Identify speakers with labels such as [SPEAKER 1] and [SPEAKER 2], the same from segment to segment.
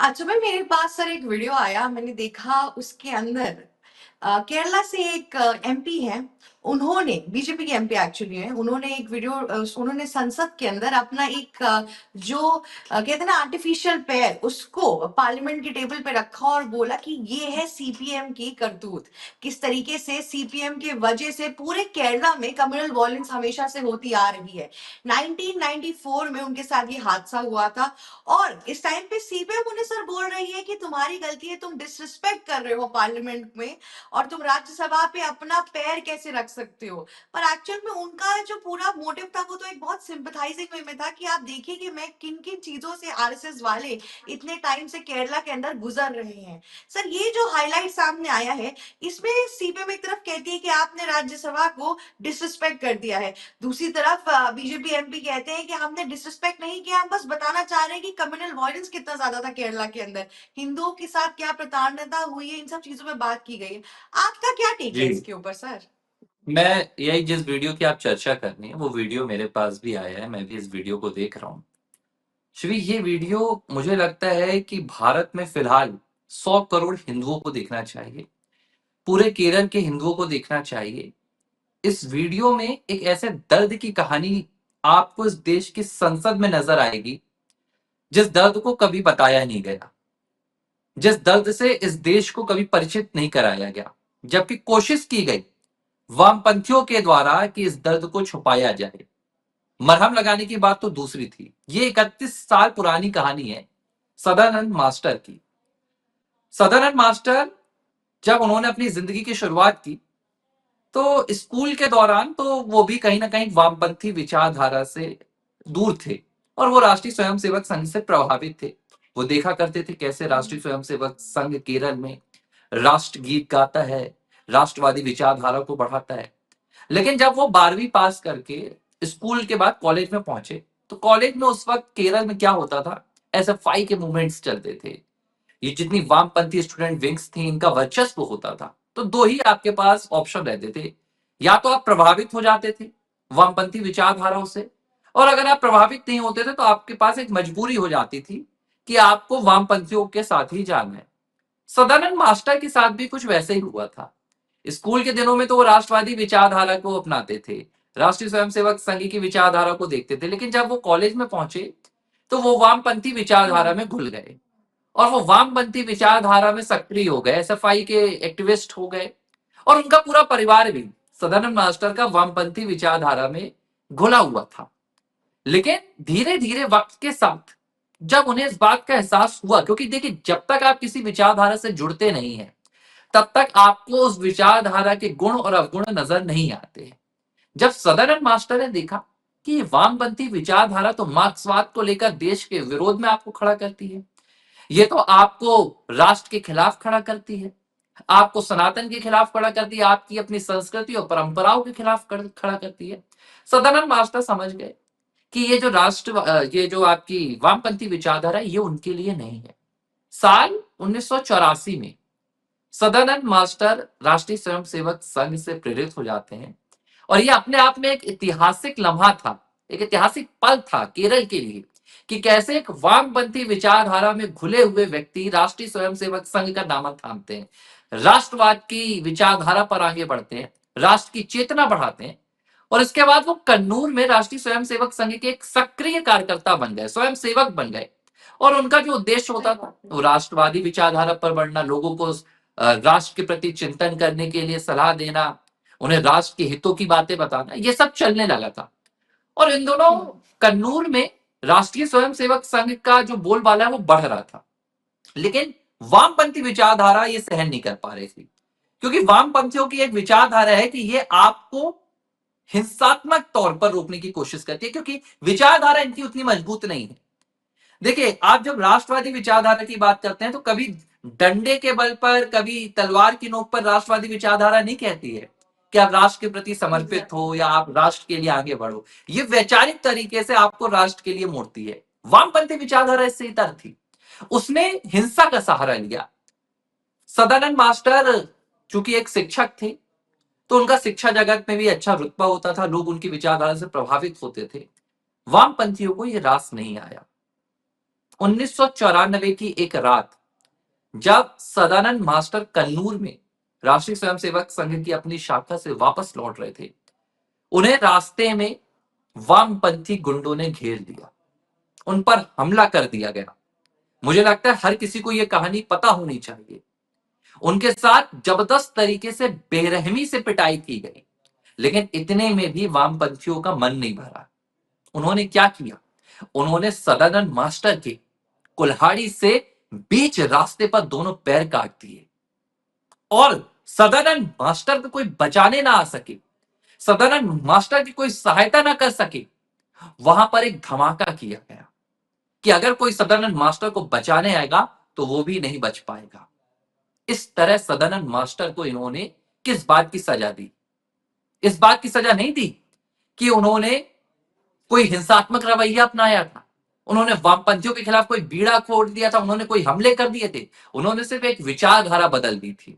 [SPEAKER 1] अच्छा भाई, मेरे पास सर एक वीडियो आया, मैंने देखा उसके अंदर केरला से एक एमपी है। उन्होंने, बीजेपी के एमपी एक्चुअली है, उन्होंने एक वीडियो, उन्होंने संसद के अंदर अपना एक जो कहते हैं ना आर्टिफिशियल पैर, उसको पार्लियामेंट की टेबल पे रखा और बोला कि ये है सीपीएम की करतूत। किस तरीके से सीपीएम के वजह से पूरे केरला में कम्युनल वायलेंस हमेशा से होती आ रही है। 1994 में उनके साथ ये हादसा हुआ था। और इस टाइम पे सीपीएम उन्हें सर बोल रही है कि तुम्हारी गलती है, तुम डिसरिस्पेक्ट कर रहे हो पार्लियामेंट में, और तुम राज्यसभा पे अपना पैर कैसे रख सकते हो। पर एक्चुअल में उनका जो पूरा मोटिव था वो तो एक बहुत सिंपथाइजिंग वे में था कि आप देखिए कि मैं किन किन चीजों से आरएसएस वाले इतने टाइम से केरला के अंदर गुजर रहे हैं। सर, ये जो हाईलाइट सामने आया है, इसमें सीपीएम एक तरफ कहती है कि आपने राज्यसभा को डिसरिस्पेक्ट कर दिया है, दूसरी तरफ बीजेपी एमपी कहते हैं कि हमने डिसरिस्पेक्ट नहीं किया, हम बस बताना चाह रहे हैं कि कम्युनल वायलेंस कितना ज्यादा था केरला के अंदर, हिंदुओं के साथ क्या प्रताड़ना हुई है, इन सब चीजों पे बात की गई है। आपका क्या टेक है
[SPEAKER 2] जी,
[SPEAKER 1] इसके ऊपर सर?
[SPEAKER 2] मैं यही जिस वीडियो की आप चर्चा कर रही हैं वो वीडियो मेरे पास भी आया है। मैं भी इस वीडियो को देख रहा हूँ। श्री, ये वीडियो मुझे लगता है कि भारत में फिलहाल 100 करोड़ हिंदुओं को देखना चाहिए, पूरे केरल के हिंदुओं को देखना चाहिए। इस वीडियो में एक ऐसे दर्द की कहानी आपको इस देश की संसद में नजर आएगी जिस दर्द को कभी बताया नहीं गया, जिस दर्द से इस देश को कभी परिचित नहीं कराया गया, जबकि कोशिश की गई वामपंथियों के द्वारा कि इस दर्द को छुपाया जाए। मरहम लगाने की बात तो दूसरी थी। ये 31 साल पुरानी कहानी है सदानंद मास्टर की। सदानंद मास्टर जब उन्होंने अपनी जिंदगी की शुरुआत की तो स्कूल के दौरान तो वो भी कहीं ना कहीं वामपंथी विचारधारा से दूर थे और वो राष्ट्रीय स्वयंसेवक संघ से प्रभावित थे। वो देखा करते थे कैसे राष्ट्रीय स्वयंसेवक संघ केरल में राष्ट्रगीत गाता है, राष्ट्रवादी विचारधारा को बढ़ाता है। लेकिन जब वो 12वीं पास करके स्कूल के बाद कॉलेज में पहुंचे तो कॉलेज में उस वक्त केरल में क्या होता था, एसएफआई के मूवमेंट्स चलते थे। ये जितनी वामपंथी स्टूडेंट विंग्स थी इनका वर्चस्व होता था। तो दो ही आपके पास ऑप्शन रहते थे, या तो आप प्रभावित हो जाते थे वामपंथी विचारधाराओं से, और अगर आप प्रभावित नहीं होते थे तो आपके पास एक मजबूरी हो जाती थी कि आपको वामपंथियों के साथ ही जाना है। सदानंद मास्टर के साथ भी कुछ वैसे ही हुआ था। स्कूल के दिनों में तो वो राष्ट्रवादी विचारधारा को अपनाते थे, राष्ट्रीय स्वयंसेवक संघ की विचारधारा को देखते थे, लेकिन जब वो कॉलेज में पहुंचे तो वो वामपंथी विचारधारा में घुल गए और वो वामपंथी विचारधारा में सक्रिय हो गए, एसएफआई के एक्टिविस्ट हो गए। और उनका पूरा परिवार भी सदानंद मास्टर का वामपंथी विचारधारा में घुला हुआ था। लेकिन धीरे धीरे वक्त के साथ जब उन्हें इस बात का एहसास हुआ, क्योंकि देखिए जब तक आप किसी विचारधारा से जुड़ते नहीं हैं तब तक आपको उस विचारधारा के गुण और अवगुण नजर नहीं आते हैं। जब सदानंद मास्टर ने देखा कि ये वामपंथी विचारधारा तो मार्क्सवाद को लेकर देश के विरोध में आपको खड़ा करती है, ये तो आपको राष्ट्र के खिलाफ खड़ा करती है, आपको सनातन के खिलाफ खड़ा करती है, आपकी अपनी संस्कृति और परंपराओं के खिलाफ खड़ा करती है। सदानंद मास्टर समझ गए कि ये जो आपकी वामपंथी विचारधारा है ये उनके लिए नहीं है। साल 1984 में सदानंद मास्टर राष्ट्रीय स्वयंसेवक संघ से प्रेरित हो जाते हैं और ये अपने आप में एक ऐतिहासिक लम्हा था, एक ऐतिहासिक पल था केरल के लिए कि कैसे एक वामपंथी विचारधारा में घुले हुए व्यक्ति राष्ट्रीय स्वयंसेवक संघ का दामन थामते हैं, राष्ट्रवाद की विचारधारा पर आगे बढ़ते हैं, राष्ट्र की चेतना बढ़ाते हैं। और इसके बाद वो कन्नूर में राष्ट्रीय स्वयंसेवक संघ के एक सक्रिय कार्यकर्ता बन गए, स्वयंसेवक बन गए। और उनका जो उद्देश्य होता था वो राष्ट्रवादी विचारधारा पर बढ़ना, लोगों को राष्ट्र के प्रति चिंतन करने के लिए सलाह देना, उन्हें राष्ट्र के हितों की बातें बताना, ये सब चलने लगा था। और इन दोनों कन्नूर में राष्ट्रीय स्वयंसेवक संघ का जो बोलबाला है वो बढ़ रहा था। लेकिन वामपंथी विचारधारा ये सहन नहीं कर पा रही थी, क्योंकि वामपंथियों की एक विचारधारा है कि ये आपको हिंसात्मक तौर पर रोकने की कोशिश करती है, क्योंकि विचारधारा इनकी उतनी मजबूत नहीं है। देखिए, आप जब राष्ट्रवादी विचारधारा की बात करते हैं तो कभी डंडे के बल पर, कभी तलवार की नोक पर राष्ट्रवादी विचारधारा नहीं कहती है कि आप राष्ट्र के प्रति समर्पित हो या आप राष्ट्र के लिए आगे बढ़ो। ये वैचारिक तरीके से आपको राष्ट्र के लिए मोड़ती है। वामपंथी विचारधारा इससे इतर थी, उसने हिंसा का सहारा लिया। सदानंद मास्टर चूंकि एक शिक्षक थे तो उनका शिक्षा जगत में भी अच्छा रुतबा होता था, लोग उनकी विचारधारा से प्रभावित होते थे। वामपंथियों को यह रास नहीं आया 1994 की एक रात जब सदानंद मास्टर कन्नूर में राष्ट्रीय स्वयंसेवक संघ की अपनी शाखा से वापस लौट रहे थे, उन्हें रास्ते में वामपंथी गुंडों ने घेर लिया, उन पर हमला कर दिया गया। मुझे लगता है हर किसी को यह कहानी पता होनी चाहिए। उनके साथ जबरदस्त तरीके से बेरहमी से पिटाई की गई, लेकिन इतने में भी वामपंथियों का मन नहीं भरा। उन्होंने क्या किया? उन्होंने सदानंद मास्टर के कुल्हाड़ी से बीच रास्ते पर दोनों पैर काट दिए और सदानंद मास्टर को कोई बचाने ना आ सके, सदानंद मास्टर की कोई सहायता ना कर सके। वहां पर एक धमाका किया गया कि अगर कोई सदानंद मास्टर को बचाने आएगा तो वो भी नहीं बच पाएगा। इस तरह सदानंद मास्टर को इन्होंने किस बात की सजा दी? इस बात की सजा नहीं दी कि उन्होंने कोई हिंसात्मक रवैया अपनाया था, उन्होंने वामपंथियों के खिलाफ कोई बीड़ा खोल दिया था, उन्होंने कोई हमले कर दिए थे। उन्होंने सिर्फ एक विचारधारा बदल दी थी।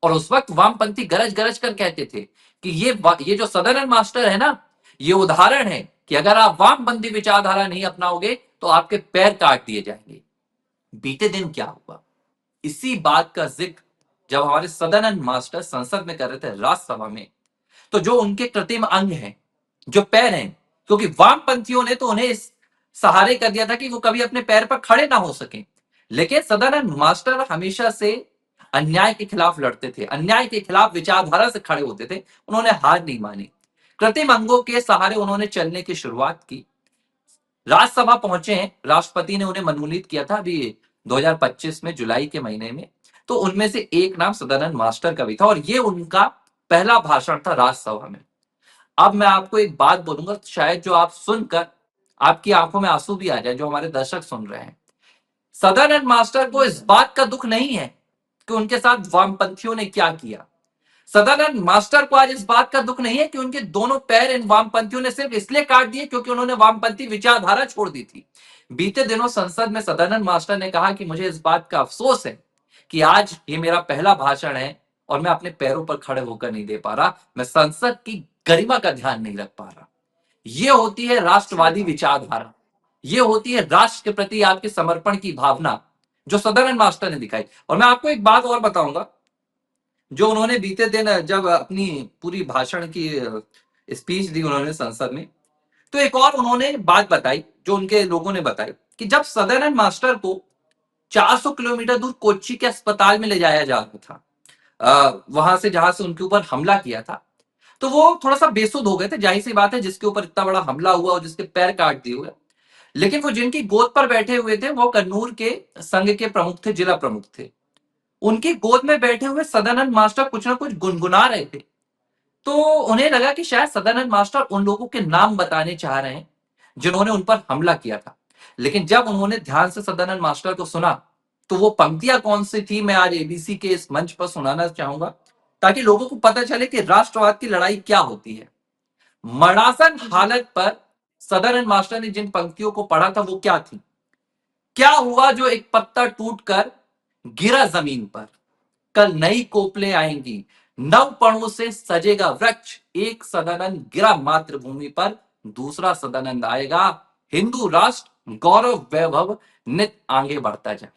[SPEAKER 2] और उस वक्त वामपंथी गरज गरज कर कहते थे कि ये जो सदानंद मास्टर है ना, ये उदाहरण है कि अगर आप वामपंथी विचारधारा नहीं अपनाओगे तो आपके पैर काट दिए जाएंगे। बीते दिन क्या हुआ? इसी बात का जिक्र जब हमारे सदानंद मास्टर संसद में कर रहे थे, राज्यसभा में, तो जो उनके कृत्रिम अंग हैं, जो पैर हैं, क्योंकि वामपंथियों ने तो उन्हें इस सहारे कर दिया था कि वो कभी अपने पैर पर खड़े ना हो सके, लेकिन सदानंद मास्टर हमेशा से अन्याय के खिलाफ लड़ते थे, अन्याय के खिलाफ विचारधारा से खड़े होते थे। उन्होंने हार नहीं मानी, कृत्रिम अंगों के सहारे उन्होंने चलने की शुरुआत की। राज्यसभा पहुंचे हैं, राष्ट्रपति ने उन्हें मनोनीत किया था अभी 2025 में जुलाई के महीने में। तो उनमें से एक नाम सदानंद मास्टर का भी था और ये उनका पहला भाषण था राज्यसभा में। अब मैं आपको एक बात बोलूंगा, शायद जो आप सुनकर आपकी आंखों में आंसू भी आ जाए, जो हमारे दर्शक सुन रहे हैं। सदानंद मास्टर को इस बात का दुख नहीं है कि उनके साथ वामपंथियों ने क्या किया। सदानंद मास्टर को आज इस बात का दुख नहीं है कि उनके दोनों पैर इन वामपंथियों ने सिर्फ इसलिए काट दिए क्योंकि उन्होंने वामपंथी विचारधारा छोड़ दी थी। बीते दिनों संसद में सदानंद मास्टर ने कहा कि मुझे इस बात का अफसोस है कि आज ये मेरा पहला भाषण है और मैं अपने पैरों पर खड़े होकर नहीं दे पा रहा, मैं संसद की गरिमा का ध्यान नहीं रख पा रहा। ये होती है राष्ट्रवादी विचारधारा, ये होती है राष्ट्र के प्रति आपके समर्पण की भावना जो सदानंद मास्टर ने दिखाई। और मैं आपको एक बात और बताऊंगा, जो उन्होंने बीते दिन जब अपनी पूरी भाषण की स्पीच दी उन्होंने संसद में, तो एक और उन्होंने बात बताई जो उनके लोगों ने बताई कि जब सदानंद मास्टर को 400 किलोमीटर दूर कोच्चि के अस्पताल में ले जाया जा रहा था, वहां से जहां से उनके ऊपर हमला किया था, तो वो थोड़ा सा बेसुध हो गए थे। जाहिर सी बात है, जिसके ऊपर इतना बड़ा हमला हुआ और जिसके पैर काट दिए हुए, लेकिन वो जिनकी गोद पर बैठे हुए थे वो कन्नूर के संघ के प्रमुख थे, जिला प्रमुख थे। उनकी गोद में बैठे हुए सदानंद मास्टर कुछ ना कुछ गुनगुना रहे थे, तो उन्हें लगा कि शायद सदानंद मास्टर उन लोगों के नाम बताने चाह रहे हैं जिन्होंने उन पर हमला किया था। लेकिन जब उन्होंने ध्यान से सदानंद मास्टर को सुना तो वो पंक्तियां कौन सी थी मैं आज एबीसी के इस मंच पर सुनाना चाहूंगा, ताकि लोगों को पता चले कि राष्ट्रवाद की लड़ाई क्या होती है। मरणासन हालत पर सदानंद मास्टर ने जिन पंक्तियों को पढ़ा था वो क्या थी? क्या हुआ जो एक पत्ता टूटकर गिरा जमीन पर, कल नई कोपलें आएंगी, नव पर्णों से सजेगा वृक्ष, एक सदानंद गिरा मातृभूमि पर, दूसरा सदानंद आएगा, हिंदू राष्ट्र गौरव वैभव नित आगे बढ़ता जाएगा।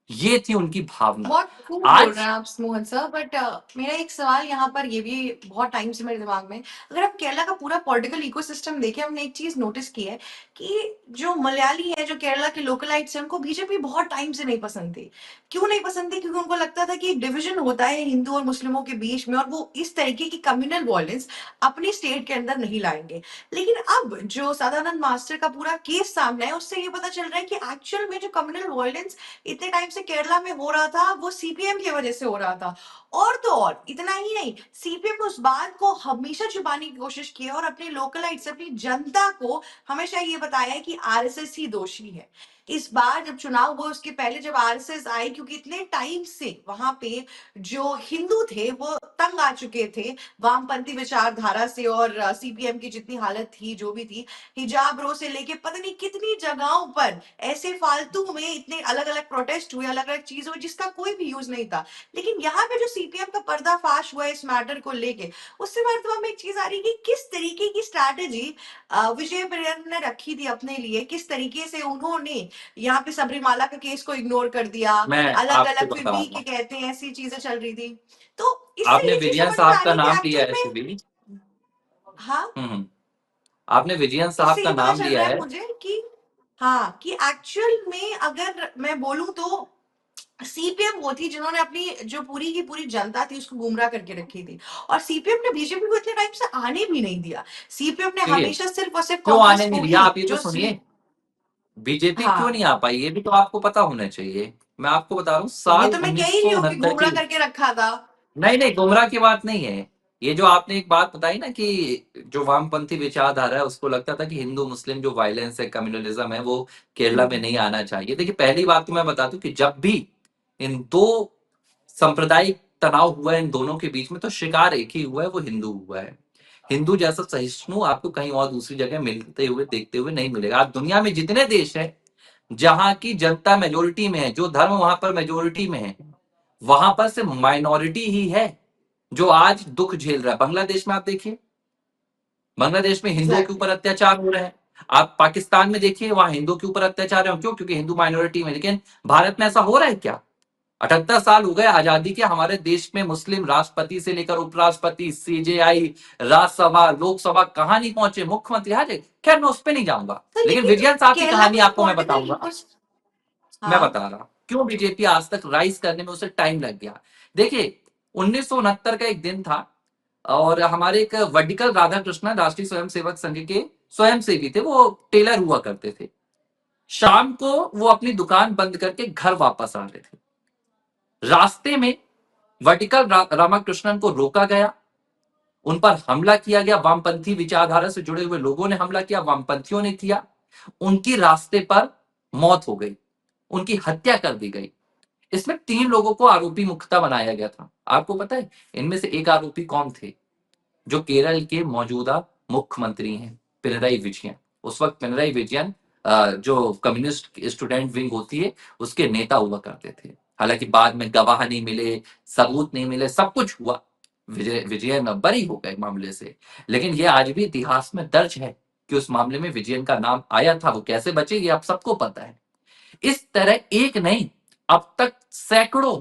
[SPEAKER 2] ये थी उनकी भावना।
[SPEAKER 1] बहुत खूब बोल रहे हैं आप मोहन सर, बट मेरा एक सवाल यहाँ पर ये भी बहुत टाइम से मेरे दिमाग में, अगर आप केरला का पूरा पॉलिटिकल इकोसिस्टम देखें, हमने एक चीज नोटिस की है कि जो मलयाली है, जो केरला के लोकलाइट्स हैं, उनको बीजेपी बहुत टाइम से नहीं पसंद थी। क्यों नहीं पसंद थी? क्योंकि उनको लगता था कि एक डिविजन होता है हिंदू और मुस्लिमों के बीच में, और वो इस तरीके की कम्युनल वायलेंस अपनी स्टेट के अंदर नहीं लाएंगे। लेकिन अब जो सदानंद मास्टर का पूरा केस सामने है, उससे ये पता चल रहा है कि एक्चुअल में जो कम्युनल वायलेंस इतने टाइम से केरला में हो रहा था वो सीपीएम की वजह से हो रहा था। और तो और इतना ही नहीं, सीपीएम ने उस बात को हमेशा छुपाने की कोशिश की है और अपने लोकलाइट्स, अपनी जनता को हमेशा ये बताया है कि आरएसएस ही दोषी है। इस बार जब चुनाव हुआ उसके पहले जब आरएसएस आई, क्योंकि इतने टाइम से वहां पे जो हिंदू थे वो तंग आ चुके थे वामपंथी विचारधारा से, और सीपीएम की जितनी हालत थी, जो भी थी, हिजाब रो से लेके पता नहीं कितनी जगहों पर ऐसे फालतू में इतने अलग अलग प्रोटेस्ट हुए, अलग अलग चीज हुई जिसका कोई भी यूज नहीं था। लेकिन यहाँ पे जो सीपीएम का पर्दाफाश हुआ इस मैटर को लेके, उससे मेरे दिमाग में एक चीज आ रही है कि किस तरीके की स्ट्रैटेजी विजय बिरन ने रखी थी अपने लिए, किस तरीके से उन्होंने यहाँ पे सबरीमाला का केस को इग्नोर कर दिया,
[SPEAKER 2] मैं
[SPEAKER 1] अलग
[SPEAKER 2] आपको
[SPEAKER 1] अलग फिर
[SPEAKER 2] बता
[SPEAKER 1] भी
[SPEAKER 2] रहा
[SPEAKER 1] के
[SPEAKER 2] हूँ,
[SPEAKER 1] कहते हैं, ऐसी चीजें चल रही थी। तो इससे
[SPEAKER 2] आपने
[SPEAKER 1] ये चीज
[SPEAKER 2] विजयन
[SPEAKER 1] समझ में
[SPEAKER 2] साहब
[SPEAKER 1] आ
[SPEAKER 2] का
[SPEAKER 1] रही है कि
[SPEAKER 2] नाम लिया
[SPEAKER 1] एक्चुअल
[SPEAKER 2] है
[SPEAKER 1] में,
[SPEAKER 2] शिवी।
[SPEAKER 1] हाँ,
[SPEAKER 2] हम्म। आपने विजयन साहब
[SPEAKER 1] इससे
[SPEAKER 2] का
[SPEAKER 1] ये पता
[SPEAKER 2] नाम
[SPEAKER 1] चल
[SPEAKER 2] लिया
[SPEAKER 1] रहा है
[SPEAKER 2] है।
[SPEAKER 1] मुझे कि हाँ, कि एक्चुअल में अगर मैं बोलूं तो सीपीएम वो थी जिन्होंने अपनी जो पूरी की पूरी जनता थी उसको गुमराह करके रखी थी, और सीपीएम ने बीजेपी को इतने टाइम से आने भी नहीं दिया। सीपीएम ने
[SPEAKER 2] देखिए,
[SPEAKER 1] हमेशा सिर्फ और सिर्फ
[SPEAKER 2] क्यों
[SPEAKER 1] कांग्रेस
[SPEAKER 2] आने नहीं
[SPEAKER 1] को
[SPEAKER 2] दिया,
[SPEAKER 1] ही
[SPEAKER 2] आप ये तो
[SPEAKER 1] जो
[SPEAKER 2] सुनिए। बीजेपी क्यों नहीं
[SPEAKER 1] हाँ,
[SPEAKER 2] आ पाई ये भी तो आपको पता होना चाहिए। मैं आपको बता रहा हूँ,
[SPEAKER 1] ये
[SPEAKER 2] साल
[SPEAKER 1] तो मैं कह
[SPEAKER 2] उन्नीस
[SPEAKER 1] ही
[SPEAKER 2] सौ
[SPEAKER 1] रही हूँ कि
[SPEAKER 2] उनहत्तर
[SPEAKER 1] गुमराह
[SPEAKER 2] की।
[SPEAKER 1] करके रखा था।
[SPEAKER 2] नहीं नहीं, गुमराह की बात नहीं है। ये जो आपने एक बात बताई ना कि जो वामपंथी विचारधारा है उसको लगता था कि हिंदू मुस्लिम जो वायलेंस है, कम्युनलिज्म है, वो केरला में नहीं आना चाहिए। देखिए, पहली बात तो मैं बता दूं कि जब भी इन दो सांप्रदायिक तनाव हुआ है इन दोनों के बीच में, तो शिकार एक ही हुआ है, वो हिंदू हुआ है। हिंदू जैसा सहिष्णु आपको कहीं और दूसरी जगह मिलते हुए देखते हुए नहीं मिलेगा। आज दुनिया में जितने देश हैं जहां की जनता मेजोरिटी में है, जो धर्म वहां पर मेजोरिटी में है, वहां पर से माइनॉरिटी ही है जो आज दुख झेल रहा है। बांग्लादेश में आप देखिए, बांग्लादेश में हिंदुओं के
[SPEAKER 1] एग्जैक्टली।
[SPEAKER 2] ऊपर अत्याचार हो रहे हैं। आप पाकिस्तान में देखिए, वहां हिंदुओं के ऊपर अत्याचार है। क्यों? क्योंकि हिंदू माइनॉरिटी में। लेकिन भारत में ऐसा हो रहा है क्या? 78 साल हो गए आजादी के, हमारे देश में मुस्लिम राष्ट्रपति से लेकर उपराष्ट्रपति, सीजेआई, राज्यसभा, लोकसभा कहां नहीं पहुंचे, मुख्यमंत्री आ जाए। खैर, मैं उस पर नहीं जाऊंगा,
[SPEAKER 1] तो
[SPEAKER 2] लेकिन
[SPEAKER 1] लेकिन
[SPEAKER 2] विजयन साहब की
[SPEAKER 1] केरला
[SPEAKER 2] कहानी
[SPEAKER 1] में जो
[SPEAKER 2] आपको मैं
[SPEAKER 1] पॉलिटिकल
[SPEAKER 2] बताऊंगा।
[SPEAKER 1] लीडर्स,
[SPEAKER 2] मैं
[SPEAKER 1] हाँ,
[SPEAKER 2] बता रहा हूं क्यों बीजेपी आज तक राइज करने में उसे टाइम लग गया। देखिए, 1969 का एक दिन था, और हमारे एक वडिकल राधाकृष्णन राष्ट्रीय स्वयंसेवक संघ के स्वयंसेवी थे, वो टेलर हुआ करते थे। शाम को वो अपनी दुकान बंद करके घर वापस आ रहे थे। रास्ते में वर्टिकल रामाकृष्णन को रोका गया, उन पर हमला किया गया। वामपंथी विचारधारा से जुड़े हुए लोगों ने हमला किया, वामपंथियों ने किया। उनकी रास्ते पर मौत हो गई, उनकी हत्या कर दी गई। इसमें 3 लोगों को आरोपी मुख्यता बनाया गया था। आपको पता है इनमें से एक आरोपी कौन थे? जो केरल के मौजूदा मुख्यमंत्री हैं, पिनराई विजयन। उस वक्त पिनराई विजयन जो कम्युनिस्ट स्टूडेंट विंग होती है उसके नेता हुआ करते थे। हालांकि बाद में गवाह नहीं मिले, सबूत नहीं मिले, सब कुछ हुआ, विजयन बरी हो गए मामले से। लेकिन ये आज भी इतिहास में दर्ज है कि उस मामले में विजयन का नाम आया था। वो कैसे बचे ये आप सबको पता है। इस तरह एक नहीं, अब तक सैकड़ों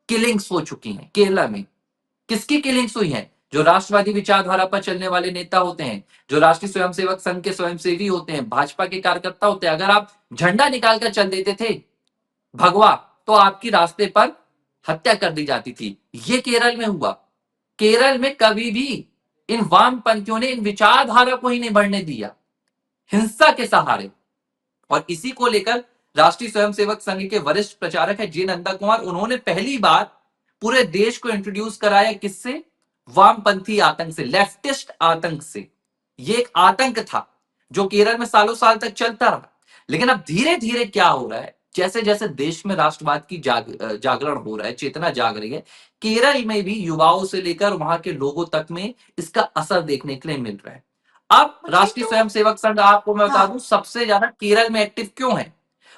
[SPEAKER 2] किलिंग्स हो चुकी हैं केरला में। किसकी किलिंग्स हुई हैं? जो राष्ट्रवादी विचारधारा पर चलने वाले नेता होते हैं, जो राष्ट्रीय स्वयंसेवक संघ के स्वयंसेवी होते हैं, भाजपा के कार्यकर्ता होते हैं। अगर आप झंडा निकालकर चल देते थे भगवा, तो आपकी रास्ते पर हत्या कर दी जाती थी। ये केरल में हुआ। केरल में कभी भी इन वामपंथियों ने इन विचारधारा को ही नहीं बढ़ने दिया, हिंसा के सहारे। और इसी को लेकर राष्ट्रीय स्वयंसेवक संघ के वरिष्ठ प्रचारक है जे नंदा कुमार, उन्होंने पहली बार पूरे देश को इंट्रोड्यूस कराया। किससे? वामपंथी आतंक से, लेफ्टिस्ट आतंक से। ये एक आतंक था जो केरल में सालों साल तक चलता रहा। लेकिन अब धीरे धीरे क्या हो रहा है, जैसे जैसे देश में राष्ट्रवाद की जागरण हो रहा है, चेतना जाग रही है, केरल में भी युवाओं से लेकर वहां के लोगों तक में इसका असर देखने के लिए मिल रहा है। अब
[SPEAKER 1] मुझे
[SPEAKER 2] राष्ट्रीय
[SPEAKER 1] तो
[SPEAKER 2] स्वयंसेवक संघ, आपको मैं बता दूं,
[SPEAKER 1] हाँ,
[SPEAKER 2] सबसे ज्यादा केरल में एक्टिव क्यों है।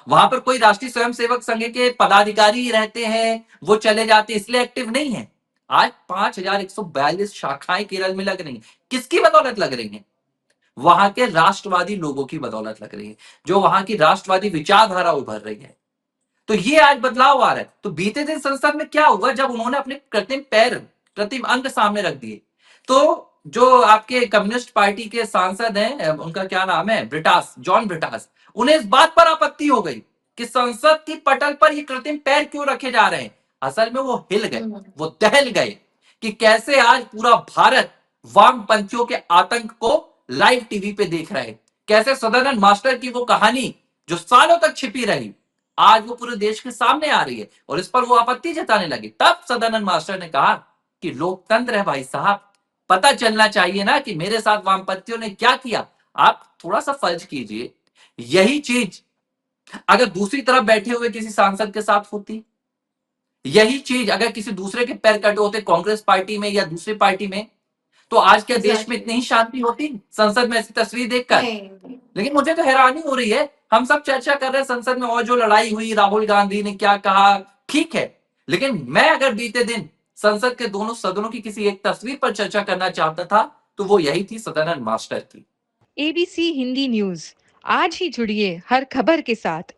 [SPEAKER 2] वहां पर कोई राष्ट्रीय स्वयंसेवक संघ के पदाधिकारी ही रहते हैं, वो चले जाते हैं, इसलिए एक्टिव नहीं है। आज 5142 शाखाएं केरल में लग रही हैं। किसकी बदौलत लग रही हैं? वहां के राष्ट्रवादी लोगों की बदौलत लग रही है, जो वहां की राष्ट्रवादी विचारधारा उभर रही है। तो ये आज बदलाव आ रहा है। तो बीते दिन संसद में क्या हुआ, जब उन्होंने अपने कृत्रिम पैर, कृत्रिम अंग सामने रख दिए, तो जो आपके कम्युनिस्ट पार्टी के सांसद हैं, उनका क्या नाम है, ब्रिटास, जॉन ब्रिटास, उन्हें इस बात पर आपत्ति हो गई कि संसद की पटल पर ये कृत्रिम पैर क्यों रखे जा रहे हैं। असल में वो हिल गए, वो दहल गए कि कैसे आज पूरा भारत वामपंथियों के आतंक को लाइव टीवी पे देख रहा है। कैसे सदानंद मास्टर की वो कहानी जो सालों तक छिपी रही, आज वो पूरे देश के सामने आ रही है, और इस पर वो आपत्ति जताने लगे। तब सदानंद मास्टर ने कहा कि लोकतंत्र है भाई साहब, पता चलना चाहिए ना कि मेरे साथ वामपंथियों ने क्या किया। आप थोड़ा सा फर्ज कीजिए, यही चीज अगर दूसरी तरफ बैठे हुए किसी सांसद के साथ होती, यही चीज अगर किसी दूसरे के पैर कटे होते कांग्रेस पार्टी में या दूसरी पार्टी में, तो आज क्या देश में
[SPEAKER 1] एग्जैक्टली।
[SPEAKER 2] इतनी ही शांति होती संसद में ऐसी तस्वीर देखकर?
[SPEAKER 1] नहीं,
[SPEAKER 2] लेकिन मुझे तो हैरानी हो रही है, हम सब चर्चा कर रहे हैं संसद में, और जो लड़ाई हुई, राहुल गांधी ने क्या कहा, ठीक है। लेकिन मैं अगर बीते दिन संसद के दोनों सदनों की किसी एक तस्वीर पर चर्चा करना चाहता था, तो वो यही थी सदानंद मास्टर की।
[SPEAKER 3] एबीसी हिंदी न्यूज, आज ही जुड़िए हर खबर के साथ